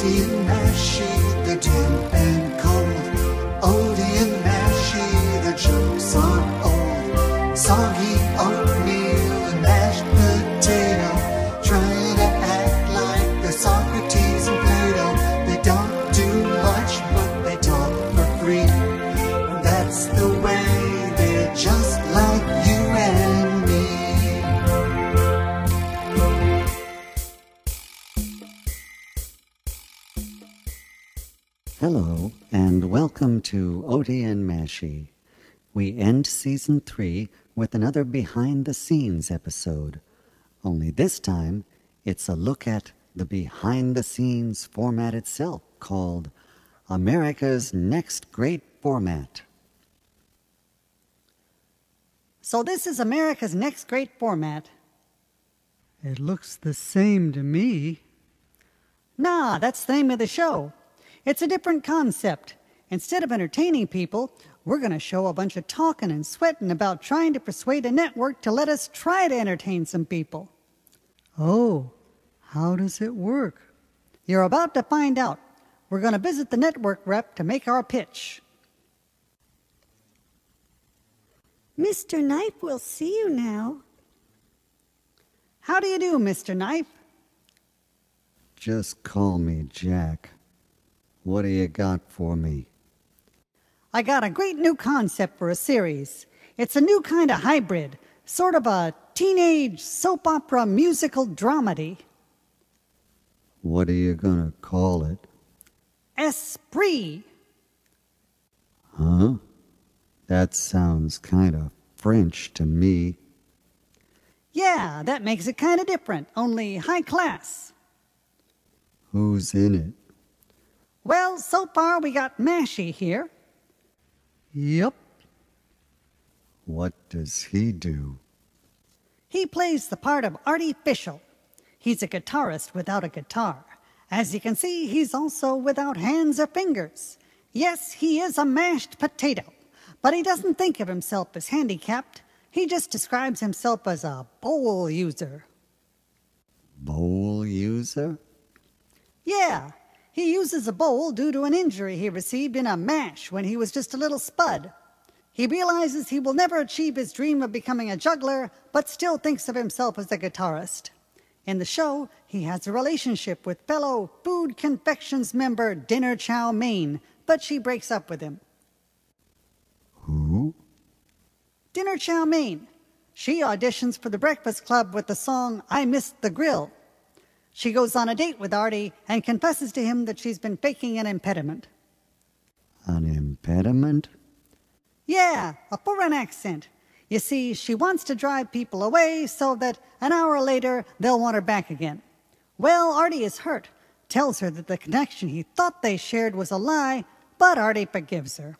Oaty Mashy, the damp and cold. Oaty and Mashy, the jokes are old. Soggy oatmeal and mashed potato, trying to act like they're Socrates and Plato. They don't do much, but they talk for free. That's the way, they're just like you and me. Hello, and welcome to Oaty and Mashy. We end Season 3 with another behind-the-scenes episode. Only this time, it's a look at the behind-the-scenes format itself, called America's Next Great Format. So this is America's Next Great Format. It looks the same to me. Nah, that's the name of the show. It's a different concept. Instead of entertaining people, we're going to show a bunch of talking and sweating about trying to persuade a network to let us try to entertain some people. Oh, how does it work? You're about to find out. We're going to visit the network rep to make our pitch. Mr. Knife will see you now. How do you do, Mr. Knife? Just call me Jack. What do you got for me? I got a great new concept for a series. It's a new kind of hybrid, sort of a teenage soap opera musical dramedy. What are you gonna call it? Esprit. Huh? That sounds kind of French to me. Yeah, that makes it kind of different, only high class. Who's in it? Well, so far we got Mashy here. Yep. What does he do? He plays the part of Artificial. He's a guitarist without a guitar. As you can see, he's also without hands or fingers. Yes, he is a mashed potato, but he doesn't think of himself as handicapped. He just describes himself as a bowl user. Bowl user? Yeah, he uses a bowl due to an injury he received in a mash when he was just a little spud. He realizes he will never achieve his dream of becoming a juggler, but still thinks of himself as a guitarist. In the show, he has a relationship with fellow Food Confections member Dinner Chow Mein, but she breaks up with him. Who? Dinner Chow Mein. She auditions for the Breakfast Club with the song I Missed the Grill. She goes on a date with Artie and confesses to him that she's been faking an impediment. An impediment? Yeah, a foreign accent. You see, she wants to drive people away so that an hour later they'll want her back again. Well, Artie is hurt, tells her that the connection he thought they shared was a lie, but Artie forgives her.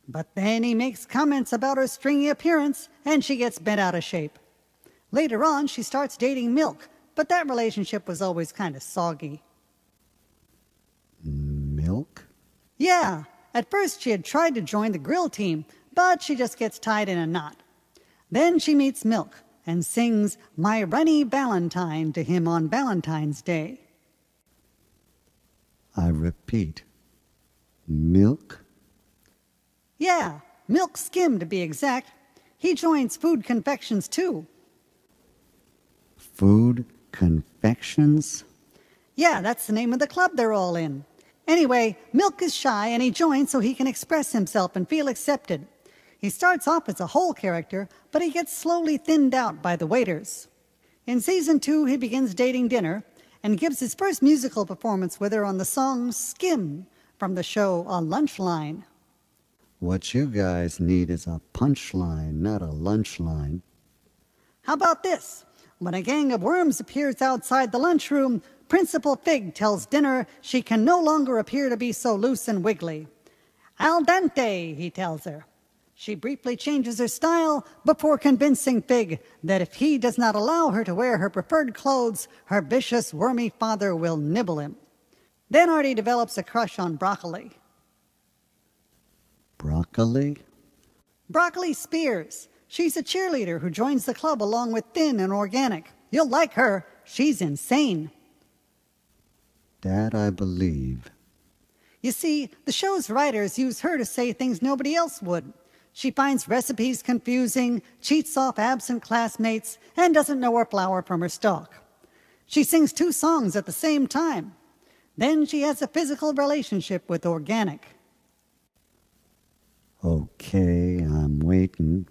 But then he makes comments about her stringy appearance, and she gets bent out of shape. Later on, she starts dating Milk, but that relationship was always kind of soggy. Milk? Yeah, at first she had tried to join the grill team, but she just gets tied in a knot. Then she meets Milk and sings My Runny Valentine to him on Valentine's Day. I repeat, Milk? Yeah, Milk Skim to be exact. He joins Food Confections too. Food Confections? Yeah, that's the name of the club they're all in. Anyway, Milk is shy and he joins so he can express himself and feel accepted. He starts off as a whole character, but he gets slowly thinned out by the waiters. In Season 2, he begins dating Dinner and gives his first musical performance with her on the song Skim from the show A Lunch Line. What you guys need is a punchline, not a lunch line. How about this? When a gang of worms appears outside the lunchroom, Principal Fig tells Dinner she can no longer appear to be so loose and wiggly. Al dente, he tells her. She briefly changes her style before convincing Fig that if he does not allow her to wear her preferred clothes, her vicious, wormy father will nibble him. Then Artie develops a crush on Broccoli. Broccoli? Broccoli Spears. She's a cheerleader who joins the club along with Thin and Organic. You'll like her. She's insane. That I believe. You see, the show's writers use her to say things nobody else would. She finds recipes confusing, cheats off absent classmates, and doesn't know her flour from her stalk. She sings 2 songs at the same time. Then she has a physical relationship with Organic. Okay, I'm waiting.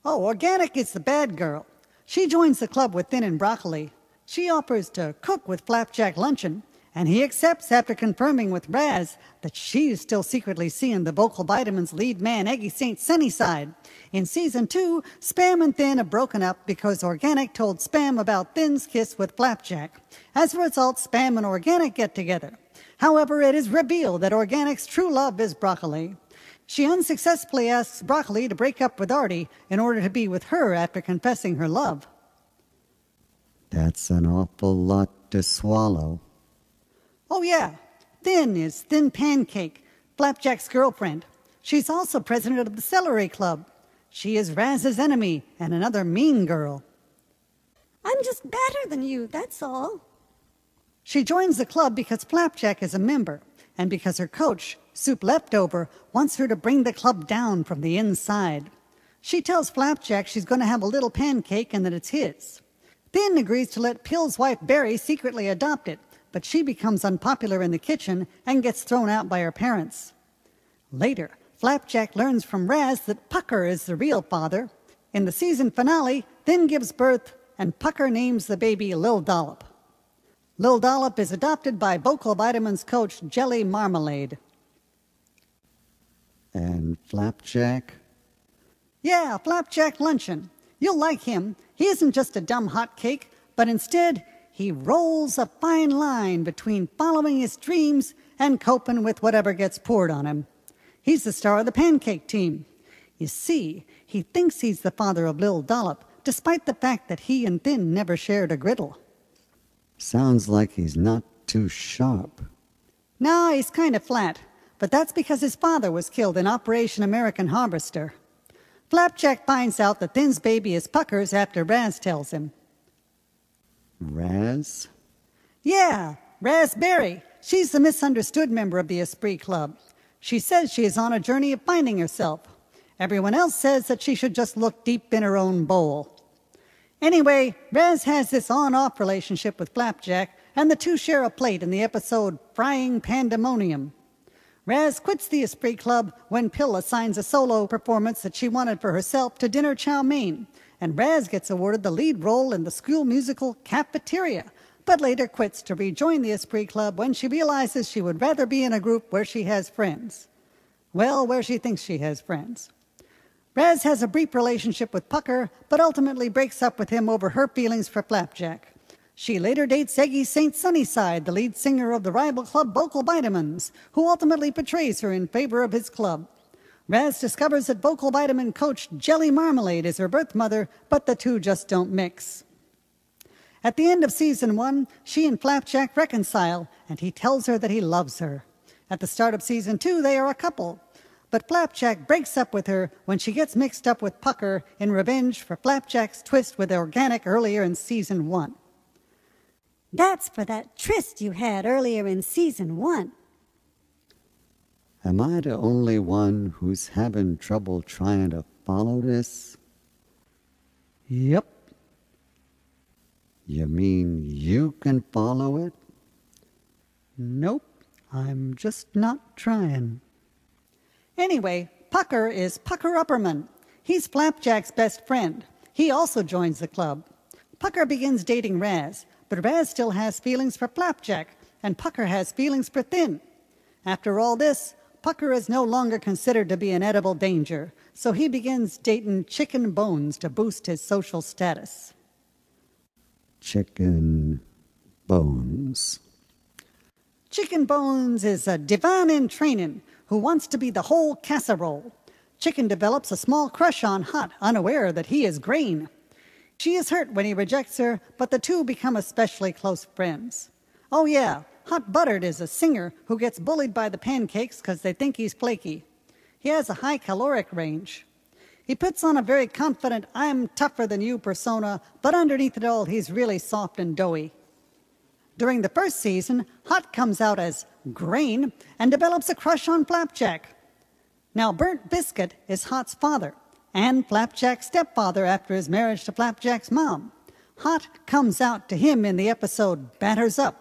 Oh, Organic is the bad girl. She joins the club with Thin and Broccoli. She offers to cook with Flapjack luncheon, and he accepts after confirming with Raz that she's still secretly seeing the Vocal Vitamins lead man Eggy St. Sunnyside. In Season 2, Spam and Thin have broken up because Organic told Spam about Thin's kiss with Flapjack. As a result, Spam and Organic get together. However, it is revealed that Organic's true love is Broccoli. She unsuccessfully asks Broccoli to break up with Artie in order to be with her after confessing her love. That's an awful lot to swallow. Oh yeah, Thin is Thin Pancake, Flapjack's girlfriend. She's also president of the Celery Club. She is Raz's enemy and another mean girl. I'm just better than you, that's all. She joins the club because Flapjack is a member, and because her coach, Soup Leftover, wants her to bring the club down from the inside. She tells Flapjack she's going to have a little pancake and that it's his. Thin agrees to let Pill's wife Barry secretly adopt it, but she becomes unpopular in the kitchen and gets thrown out by her parents. Later, Flapjack learns from Raz that Pucker is the real father. In the season finale, Thin gives birth, and Pucker names the baby Lil Dollop. Lil Dollop is adopted by Vocal Vitamins coach Jelly Marmalade. And Flapjack? Yeah, Flapjack Luncheon. You'll like him. He isn't just a dumb hot cake, but instead, he rolls a fine line between following his dreams and coping with whatever gets poured on him. He's the star of the pancake team. You see, he thinks he's the father of Lil Dollop, despite the fact that he and Thin never shared a griddle. Sounds like he's not too sharp. No, he's kind of flat, but that's because his father was killed in Operation American Harvester. Flapjack finds out that Thin's baby is Pucker's after Raz tells him. Raz? Yeah, Raspberry. She's the misunderstood member of the Esprit Club. She says she is on a journey of finding herself. Everyone else says that she should just look deep in her own bowl. Anyway, Raz has this on-off relationship with Flapjack, and the two share a plate in the episode Frying Pandemonium. Raz quits the Esprit Club when Pill assigns a solo performance that she wanted for herself to Dinner Chow Mein, and Raz gets awarded the lead role in the school musical Cafeteria, but later quits to rejoin the Esprit Club when she realizes she would rather be in a group where she has friends. Well, where she thinks she has friends. Raz has a brief relationship with Pucker, but ultimately breaks up with him over her feelings for Flapjack. She later dates Eggy St. Sunnyside, the lead singer of the rival club Vocal Vitamins, who ultimately betrays her in favor of his club. Raz discovers that Vocal Vitamin coach Jelly Marmalade is her birth mother, but the two just don't mix. At the end of Season 1, she and Flapjack reconcile, and he tells her that he loves her. At the start of Season 2, they are a couple. But Flapjack breaks up with her when she gets mixed up with Pucker in revenge for Flapjack's twist with Organic earlier in Season 1. That's for that tryst you had earlier in Season 1. Am I the only one who's having trouble trying to follow this? Yep. You mean you can follow it? Nope. I'm just not trying. Anyway, Pucker is Pucker Upperman. He's Flapjack's best friend. He also joins the club. Pucker begins dating Raz, but Raz still has feelings for Flapjack, and Pucker has feelings for Thin. After all this, Pucker is no longer considered to be an edible danger, so he begins dating Chicken Bones to boost his social status. Chicken Bones. Chicken Bones is a divan in training who wants to be the whole casserole. Chicken develops a small crush on Hot, unaware that he is Grain. She is hurt when he rejects her, but the two become especially close friends. Oh yeah, Hot Buttered is a singer who gets bullied by the pancakes because they think he's flaky. He has a high caloric range. He puts on a very confident, I'm tougher than you persona, but underneath it all, he's really soft and doughy. During the first season, Hot comes out as Grain and develops a crush on Flapjack. Now, Burnt Biscuit is Hot's father and Flapjack's stepfather after his marriage to Flapjack's mom. Hot comes out to him in the episode Batters Up.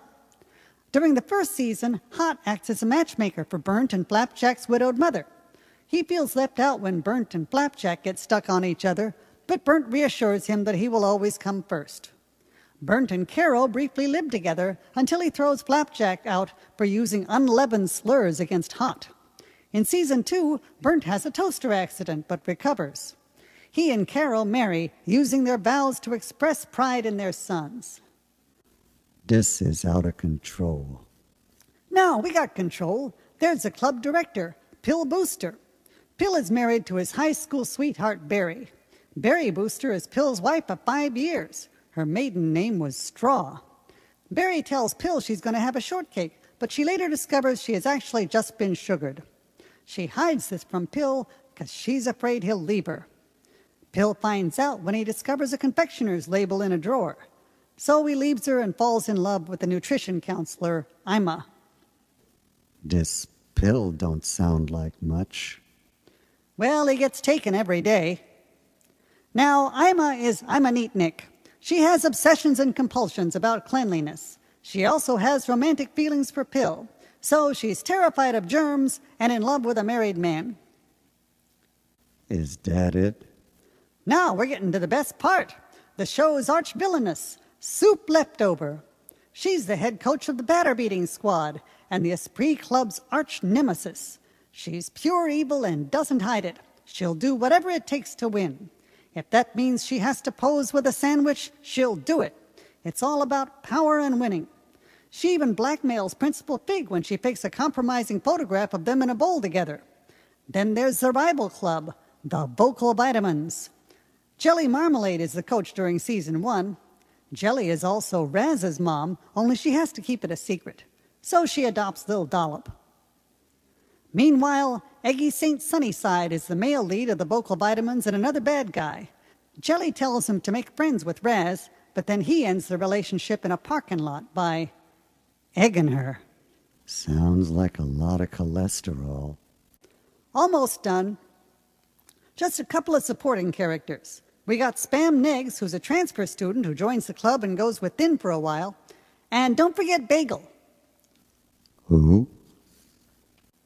During the first season, Hot acts as a matchmaker for Burnt and Flapjack's widowed mother. He feels left out when Burnt and Flapjack get stuck on each other, but Burnt reassures him that he will always come first. Burnt and Carol briefly live together until he throws Flapjack out for using unleavened slurs against Hot. In season 2, Burnt has a toaster accident but recovers. He and Carol marry, using their vows to express pride in their sons. This is out of control. No, we got control. There's a club director, Pill Booster. Pill is married to his high school sweetheart, Barry. Barry Booster is Pill's wife of 5 years. Her maiden name was Straw. Barry tells Pill she's going to have a shortcake, but she later discovers she has actually just been sugared. She hides this from Pill because she's afraid he'll leave her. Pill finds out when he discovers a confectioner's label in a drawer. So he leaves her and falls in love with the nutrition counselor, Ima. This Pill don't sound like much. Well, he gets taken every day. Now, Ima is a neatnik. She has obsessions and compulsions about cleanliness. She also has romantic feelings for Pill, so she's terrified of germs and in love with a married man. Is that it? Now we're getting to the best part. The show's arch-villainess, Soup Leftover. She's the head coach of the batter-beating squad and the Esprit Club's arch-nemesis. She's pure evil and doesn't hide it. She'll do whatever it takes to win. If that means she has to pose with a sandwich, she'll do it. It's all about power and winning. She even blackmails Principal Fig when she fakes a compromising photograph of them in a bowl together. Then there's the rival club, the Vocal Vitamins. Jelly Marmalade is the coach during season 1. Jelly is also Raz's mom, only she has to keep it a secret. So she adopts Lil Dollop. Meanwhile, Eggy St. Sunnyside is the male lead of the Vocal Vitamins and another bad guy. Jelly tells him to make friends with Raz, but then he ends the relationship in a parking lot by egging her. Sounds like a lot of cholesterol. Almost done. Just a couple of supporting characters. We got Spam Niggs, who's a transfer student who joins the club and goes with Thin for a while. And don't forget Bagel. Who?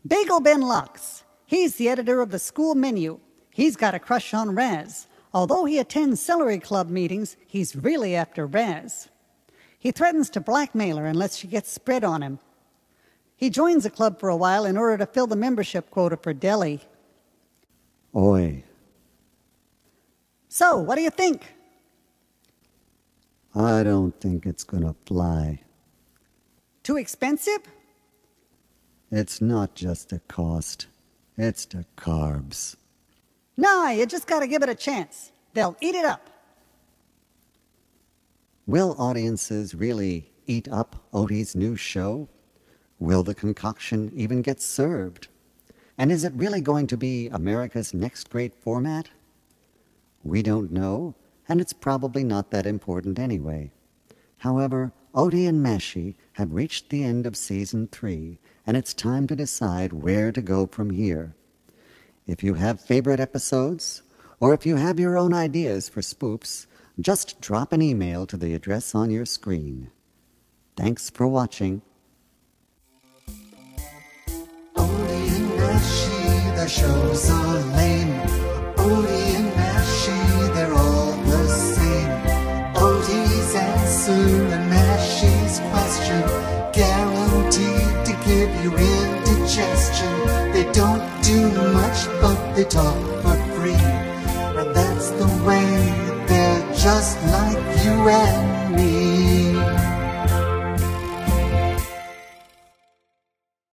Bagel Ben Lux. He's the editor of the school menu. He's got a crush on Raz. Although he attends Celery Club meetings, he's really after Raz. He threatens to blackmail her unless she gets spread on him. He joins the club for a while in order to fill the membership quota for Deli. Oi. So, what do you think? I don't think it's gonna fly. Too expensive? It's not just the cost. It's the carbs. Nah, you just gotta give it a chance. They'll eat it up. Will audiences really eat up Oaty's new show? Will the concoction even get served? And is it really going to be America's next great format? We don't know, and it's probably not that important anyway. However, Oaty and Mashy have reached the end of Season 3, and it's time to decide where to go from here. If you have favorite episodes, or if you have your own ideas for spoofs, just drop an email to the address on your screen. Thanks for watching. Oaty and Mashy, their shows are lame. Oaty and Mashy, they're all the same. Oaty's answer and Mashy's question, guaranteed to give you indigestion. They don't do much, but they talk for free. And that's the way they're just like you and me.